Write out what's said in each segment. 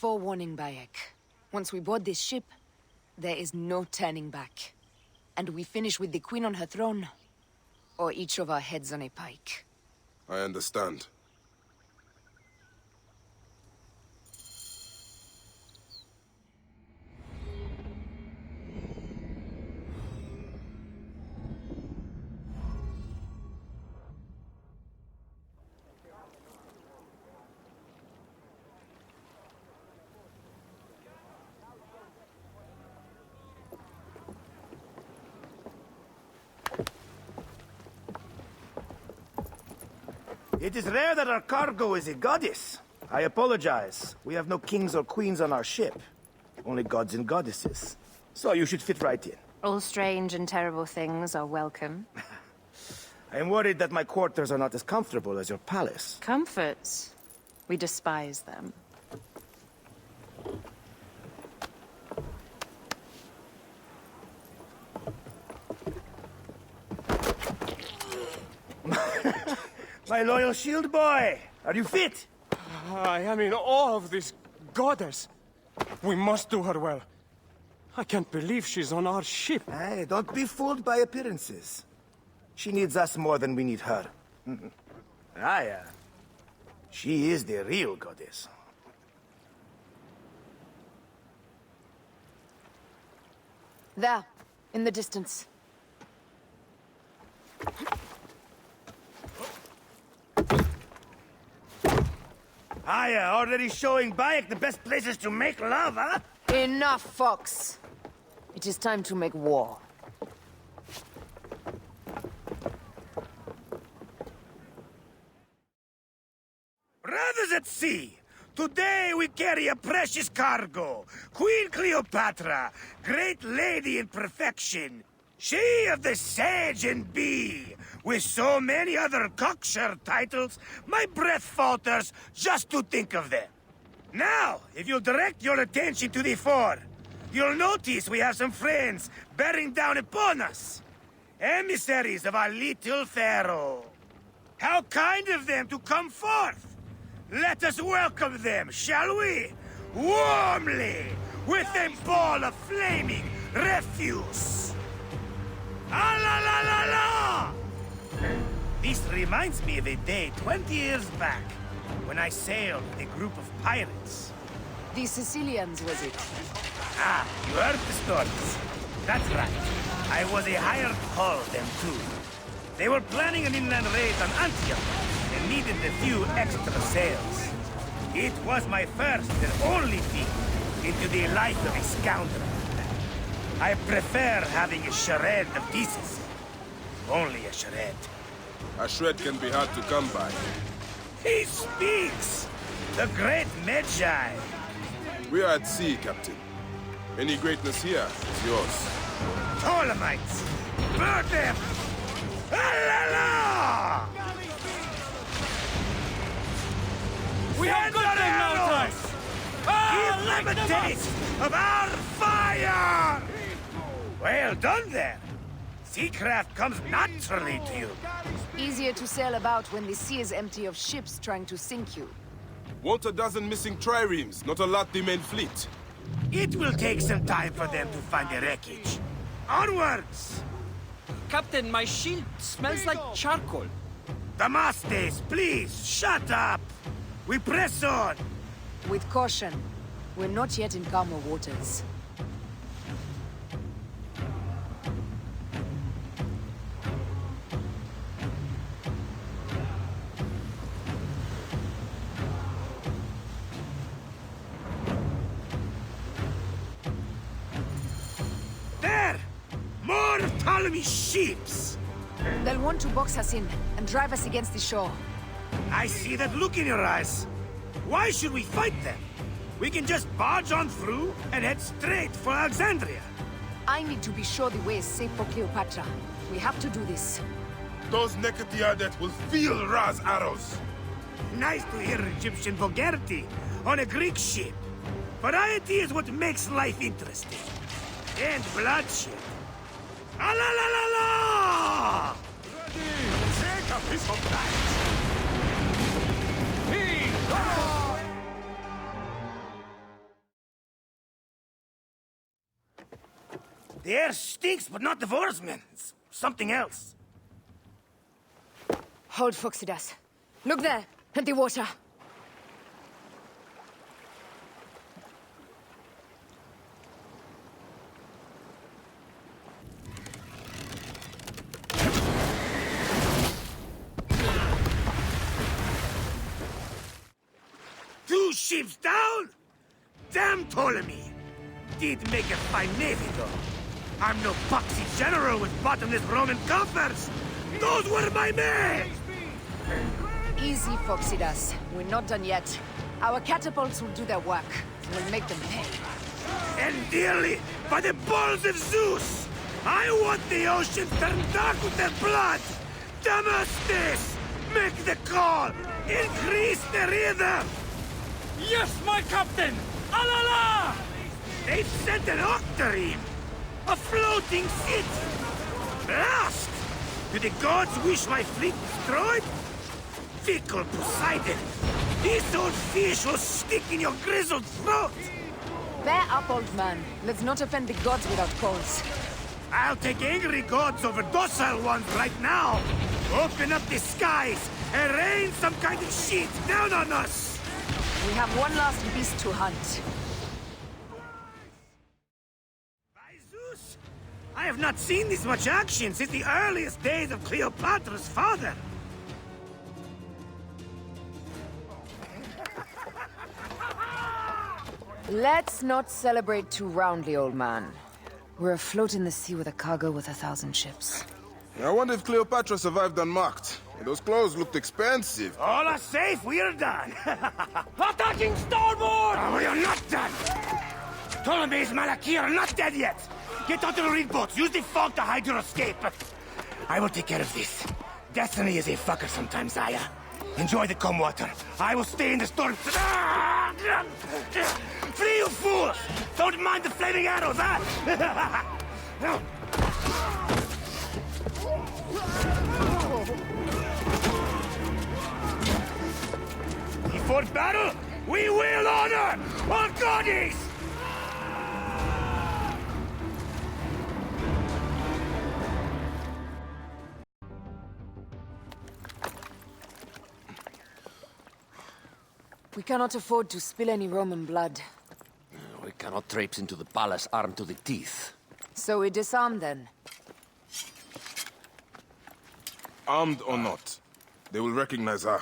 forewarning, Bayek. Once we board this ship, there is no turning back. And we finish with the Queen on her throne, or each of our heads on a pike. I understand. It is rare that our cargo is a goddess. I apologize. We have no kings or queens on our ship. Only gods and goddesses. So you should fit right in. All strange and terrible things are welcome. I am worried that my quarters are not as comfortable as your palace. Comforts? We despise them. My loyal shield boy! Are you fit? I am in awe of this goddess. We must do her well. I can't believe she's on our ship. Hey, don't be fooled by appearances. She needs us more than we need her. Aya. She is the real goddess. There, in the distance. Aya, already showing Bayek the best places to make love, huh? Enough, Fox. It is time to make war. Brothers at sea, today we carry a precious cargo. Queen Cleopatra, great lady in perfection. She of the Sage and Bee, with so many other cocksure titles, my breath falters just to think of them. Now, if you'll direct your attention to the fore, you'll notice we have some friends bearing down upon us. Emissaries of our little pharaoh. How kind of them to come forth! Let us welcome them, shall we? Warmly, with a ball of flaming refuse. Ah la la la la! This reminds me of a day 20 years back, when I sailed with a group of pirates. The Sicilians, was it? Ah, you heard the stories. That's right. I was a hired hull them too. They were planning an inland raid on Antioch and needed a few extra sails. It was my first and only peek into the life of a scoundrel. I prefer having a shred of decency. Only a shred. A shred can be hard to come by. He speaks! The great Magi! We are at sea, Captain. Any greatness here is yours. Ptolemites! Burn them! La! We have got them now, guys! Give them a taste of our fire! Well done there. Seacraft comes naturally to you. Easier to sail about when the sea is empty of ships trying to sink you. Want a dozen missing triremes, not a lot the main fleet. It will take some time for them to find the wreckage. Onwards! Captain, my shield smells like charcoal. Damastes, please, shut up! We press on! With caution. We're not yet in calmer waters. There! More of Ptolemy's ships! They'll want to box us in and drive us against the shore. I see that look in your eyes. Why should we fight them? We can just barge on through and head straight for Alexandria. I need to be sure the way is safe for Cleopatra. We have to do this. Those Nekatiadet will feel Ra's arrows. Nice to hear Egyptian vulgarity on a Greek ship. Variety is what makes life interesting. And bloodshed. Ah la la la la! Ready! Take a piece of that! 'Hey! The air stinks, but not the Vorsman. It's something else. Hold, Phoxidas. Look there, at the water. Two ships down? Damn Ptolemy! Did make a fine navy, though. I'm no poxy general with bottomless Roman coffers! Those were my men! Easy, Phoxidas. We're not done yet. Our catapults will do their work. We'll make them pay. And dearly, by the balls of Zeus! I want the ocean turned dark with their blood! Damastes! Make the call! Increase the rhythm! Yes, my captain! Alala! They've sent an octarine! A floating city! Blast! Do the gods wish my fleet destroyed? Fickle Poseidon! This old fish will stick in your grizzled throat! Bear up, old man. Let's not offend the gods without cause. I'll take angry gods over docile ones right now! Open up the skies and rain some kind of shit down on us! We have one last beast to hunt. By Zeus! I have not seen this much action since the earliest days of Cleopatra's father! Let's not celebrate too roundly, old man. We're afloat in the sea with a cargo with 1,000 ships. I wonder if Cleopatra survived unmarked. Those clothes looked expensive. All are safe, we're done! Attacking starboard! Oh, we are not done! Ptolemy's Malaki are not dead yet! Get onto the rig boats, use the fog to hide your escape! I will take care of this. Destiny is a fucker sometimes, Aya. Enjoy the calm water. I will stay in the storm. Flee, you fools! Don't mind the flaming arrows, huh? Before battle, we will honor our goddess! We cannot afford to spill any Roman blood. We cannot traipse into the palace armed to the teeth. So we disarm then. Armed or not, they will recognize her.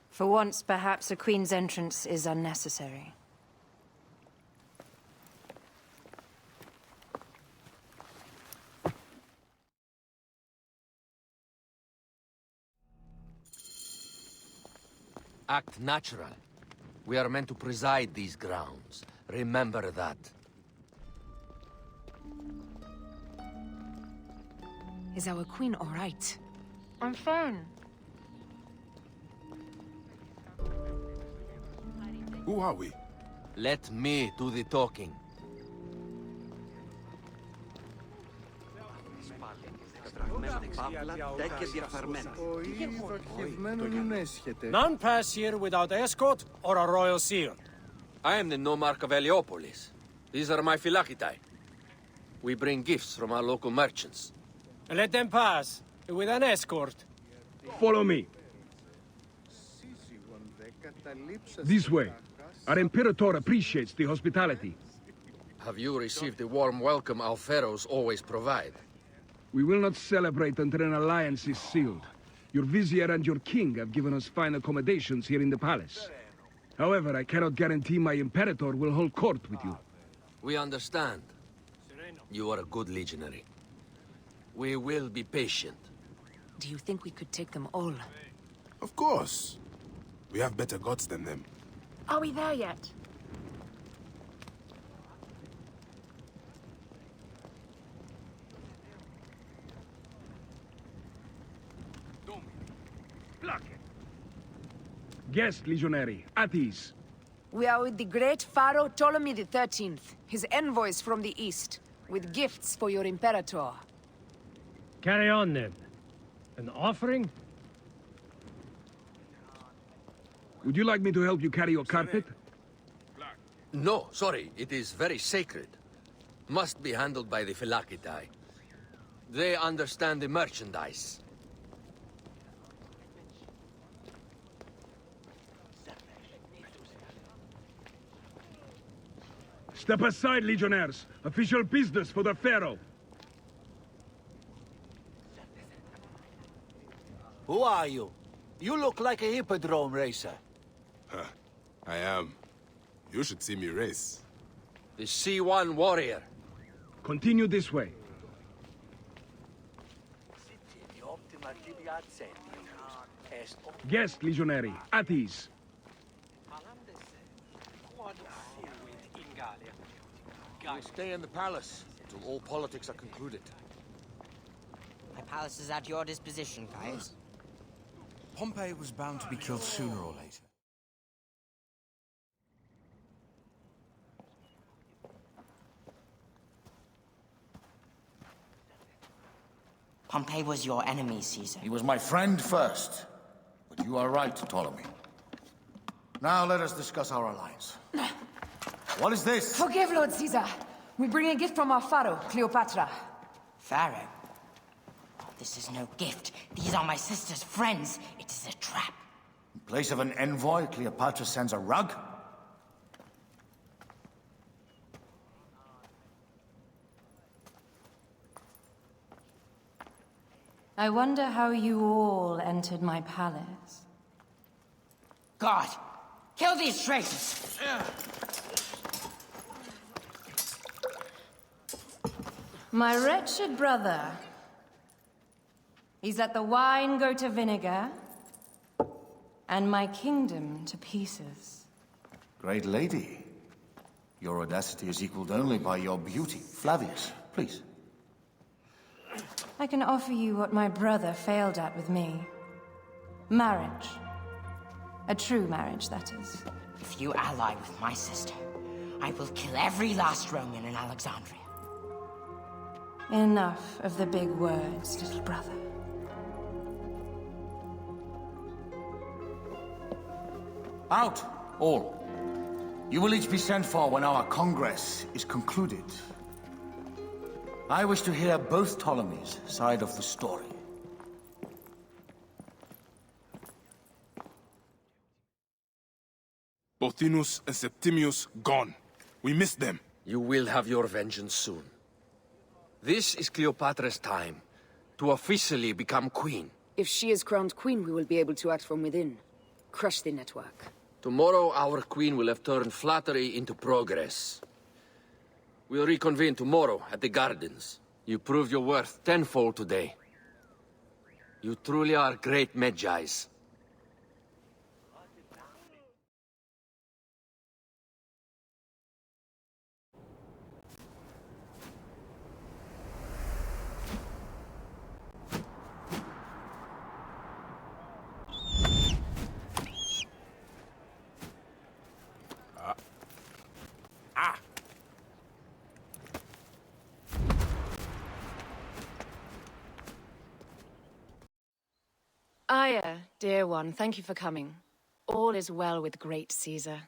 For once, perhaps a queen's entrance is unnecessary. Act natural. We are meant to preside these grounds. Remember that. Is our queen all right? I'm fine. Who are we? Let me do the talking. None pass here without escort or a royal seal. I am the nomarch of Heliopolis. These are my phylakitae. We bring gifts from our local merchants. Let them pass, with an escort. Follow me. This way. Our Imperator appreciates the hospitality. Have you received the warm welcome our pharaohs always provide? We will not celebrate until an alliance is sealed. Your vizier and your king have given us fine accommodations here in the palace. However, I cannot guarantee my Imperator will hold court with you. We understand. You are a good legionary. We will be patient. Do you think we could take them all? Of course. We have better gods than them. Are we there yet? Guest, legionary, at ease. We are with the great Pharaoh Ptolemy XIII, his envoys from the east, with gifts for your Imperator. Carry on, then. An offering? Would you like me to help you carry your carpet? No, sorry. It is very sacred. Must be handled by the Phylakitae. They understand the merchandise. Step aside, Legionnaires. Official business for the Pharaoh. Who are you? You look like a hippodrome racer. Huh. I am. You should see me race. The C1 warrior. Continue this way. Guest, Legionary. At ease. We stay in the palace until all politics are concluded. My palace is at your disposition, guys. Pompey was bound to be killed sooner or later. Pompey was your enemy, Caesar. He was my friend first. But you are right, Ptolemy. Now let us discuss our alliance. What is this? Forgive, Lord Caesar. We bring a gift from our pharaoh, Cleopatra. Pharaoh? This is no gift. These are my sister's friends. It is a trap. In place of an envoy, Cleopatra sends a rug? I wonder how you all entered my palace. God! Kill these traitors! My wretched brother. He's let the wine go to vinegar, and my kingdom to pieces. Great lady. Your audacity is equaled only by your beauty. Flavius, please. I can offer you what my brother failed at with me. Marriage. A true marriage, that is. If you ally with my sister, I will kill every last Roman in Alexandria. Enough of the big words, little brother. Out, all. You will each be sent for when our congress is concluded. I wish to hear both Ptolemy's side of the story. Pothinus and Septimius gone. We missed them. You will have your vengeance soon. This is Cleopatra's time to officially become queen. If she is crowned queen, we will be able to act from within. Crush the network. Tomorrow, our queen will have turned flattery into progress. We'll reconvene tomorrow at the gardens. You proved your worth tenfold today. You truly are great Magi's. Aya, dear one, thank you for coming. All is well with great Caesar.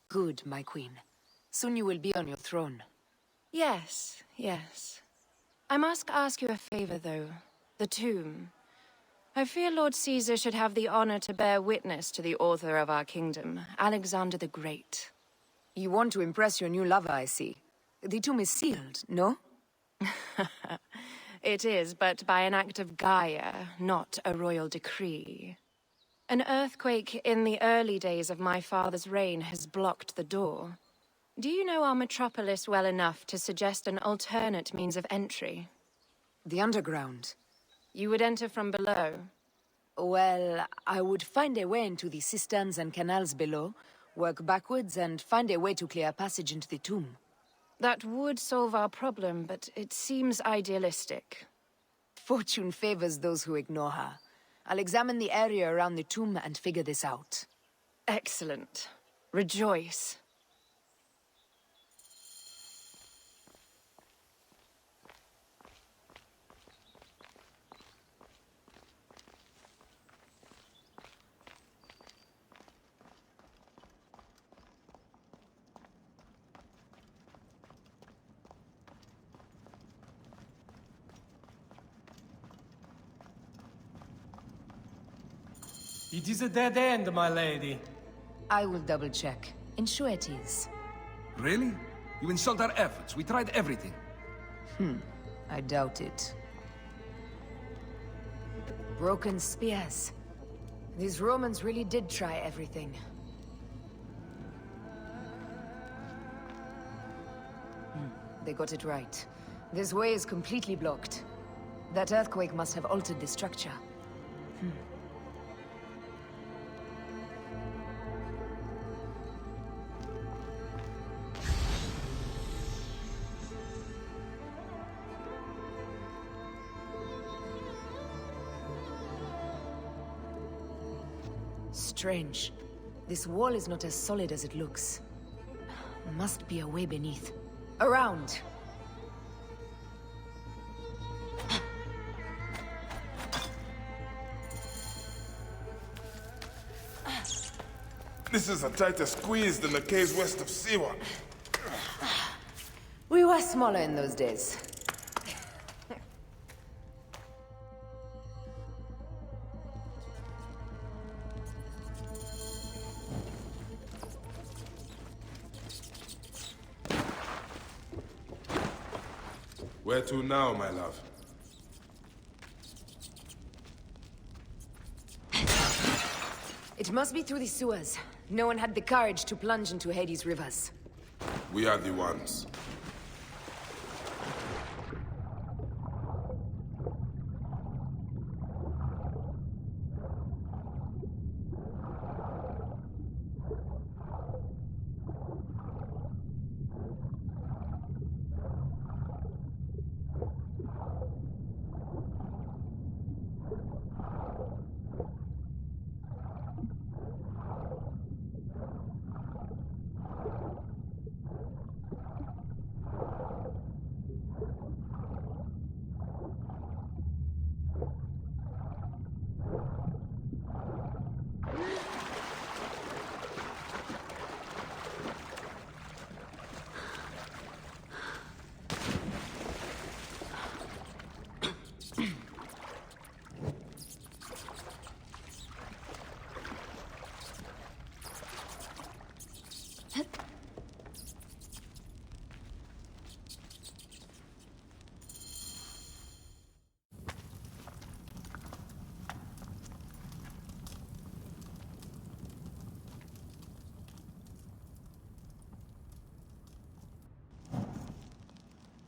Good, my queen. Soon you will be on your throne. Yes, yes. I must ask you a favor, though. The tomb. I fear Lord Caesar should have the honor to bear witness to the author of our kingdom, Alexander the Great. You want to impress your new lover, I see. The tomb is sealed, no? It is, but by an act of Gaia, not a royal decree. An earthquake in the early days of my father's reign has blocked the door. Do you know our metropolis well enough to suggest an alternate means of entry? The underground. You would enter from below? Well, I would find a way into the cisterns and canals below, work backwards, and find a way to clear a passage into the tomb. That would solve our problem, but it seems idealistic. Fortune favors those who ignore her. I'll examine the area around the tomb and figure this out. Excellent. Rejoice. It is a dead end, my lady. I will double check. Ensure it is. Really? You insult our efforts. We tried everything. I doubt it. Broken spears. These Romans really did try everything. They got it right. This way is completely blocked. That earthquake must have altered the structure. Strange. This wall is not as solid as it looks. Must be a way beneath. Around! This is a tighter squeeze than the caves west of Siwa. We were smaller in those days. Where to now, my love? It must be through the sewers. No one had the courage to plunge into Hades' rivers. We are the ones.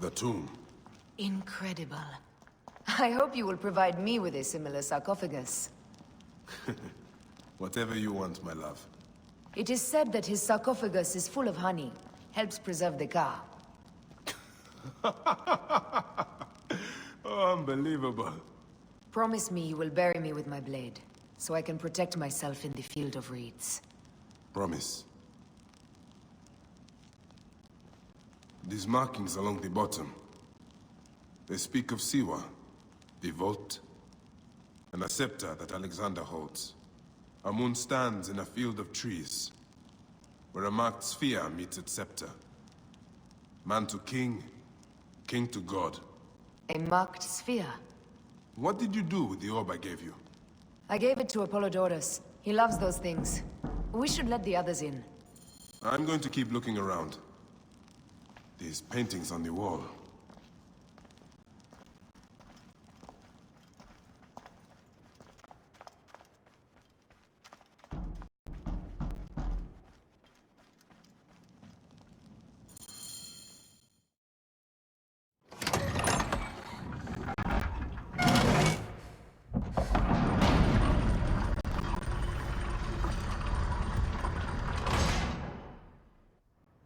The tomb. Incredible. I hope you will provide me with a similar sarcophagus. Whatever you want, my love. It is said that his sarcophagus is full of honey, helps preserve the car. Oh, unbelievable. Promise me you will bury me with my blade, so I can protect myself in the field of reeds. Promise. These markings along the bottom, they speak of Siwa, the vault, and a scepter that Alexander holds. A moon stands in a field of trees, where a marked sphere meets its scepter. Man to king, king to god. A marked sphere? What did you do with the orb I gave you? I gave it to Apollodorus. He loves those things. We should let the others in. I'm going to keep looking around. These paintings on the wall.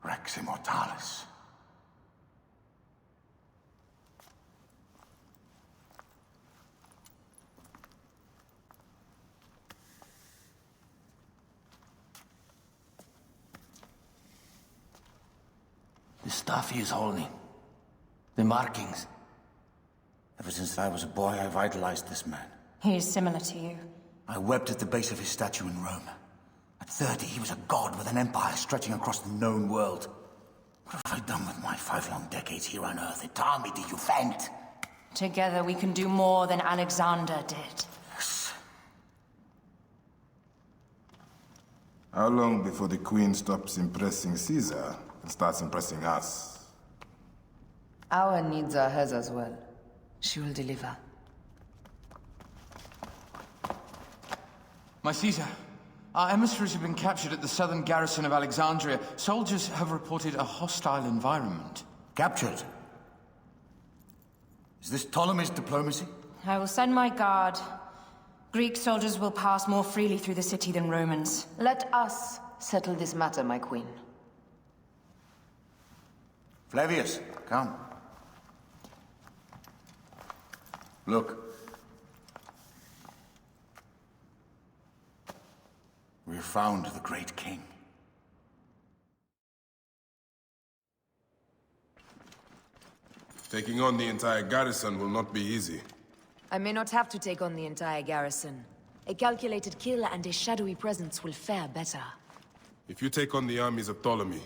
Rex Immortalis. The stuff he is holding. The markings. Ever since I was a boy, I've idolized this man. He is similar to you. I wept at the base of his statue in Rome. At 30, he was a god with an empire stretching across the known world. What have I done with my 5 long decades here on Earth? It tell me, did you faint? Together we can do more than Alexander did. Yes. How long before the Queen stops impressing Caesar and starts impressing us? Our needs are hers as well. She will deliver. My Caesar, our emissaries have been captured at the southern garrison of Alexandria. Soldiers have reported a hostile environment. Captured? Is this Ptolemy's diplomacy? I will send my guard. Greek soldiers will pass more freely through the city than Romans. Let us settle this matter, my queen. Flavius, come. Look. We have found the great king. Taking on the entire garrison will not be easy. I may not have to take on the entire garrison. A calculated kill and a shadowy presence will fare better. If you take on the armies of Ptolemy,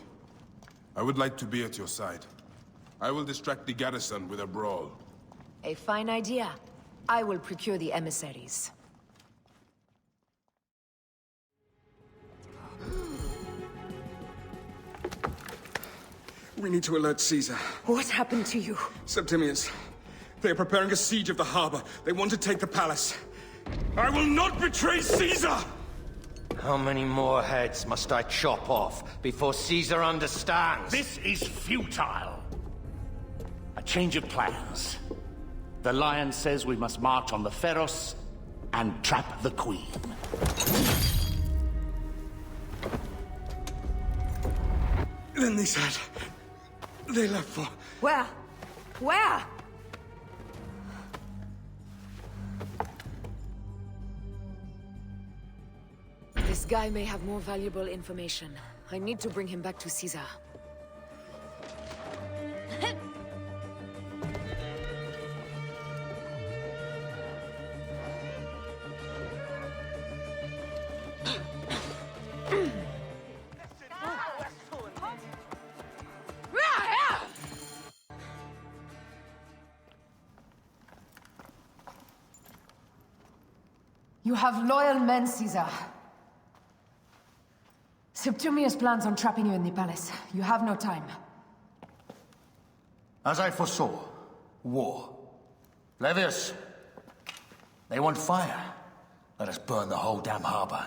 I would like to be at your side. I will distract the garrison with a brawl. A fine idea. I will procure the emissaries. We need to alert Caesar. What happened to you? Septimius. They are preparing a siege of the harbor. They want to take the palace. I will not betray Caesar! How many more heads must I chop off before Caesar understands? This is futile. A change of plans. The Lion says we must march on the Pharos and trap the Queen. Then they said... they left for... Where? Where? This guy may have more valuable information. I need to bring him back to Caesar. You have loyal men, Caesar. Septimius plans on trapping you in the palace. You have no time. As I foresaw, war. Flavius, they want fire. Let us burn the whole damn harbor.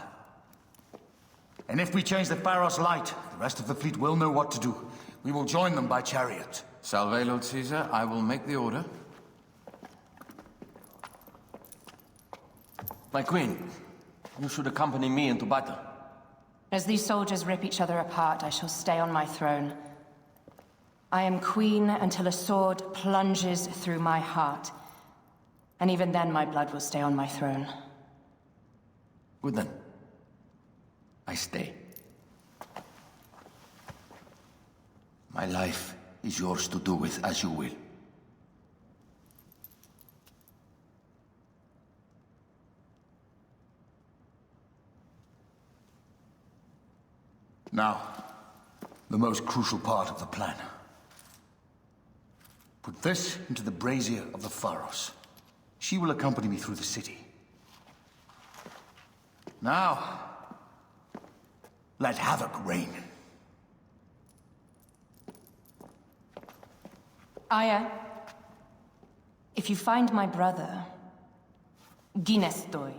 And if we change the Pharos light, the rest of the fleet will know what to do. We will join them by chariot. Salve, Lord Caesar. I will make the order. My queen, you should accompany me into battle. As these soldiers rip each other apart, I shall stay on my throne. I am queen until a sword plunges through my heart. And even then, my blood will stay on my throne. Good then. I stay. My life is yours to do with as you will. Now, the most crucial part of the plan. Put this into the brazier of the Pharos. She will accompany me through the city. Now, let havoc reign. Aya, if you find my brother, Ginestoi,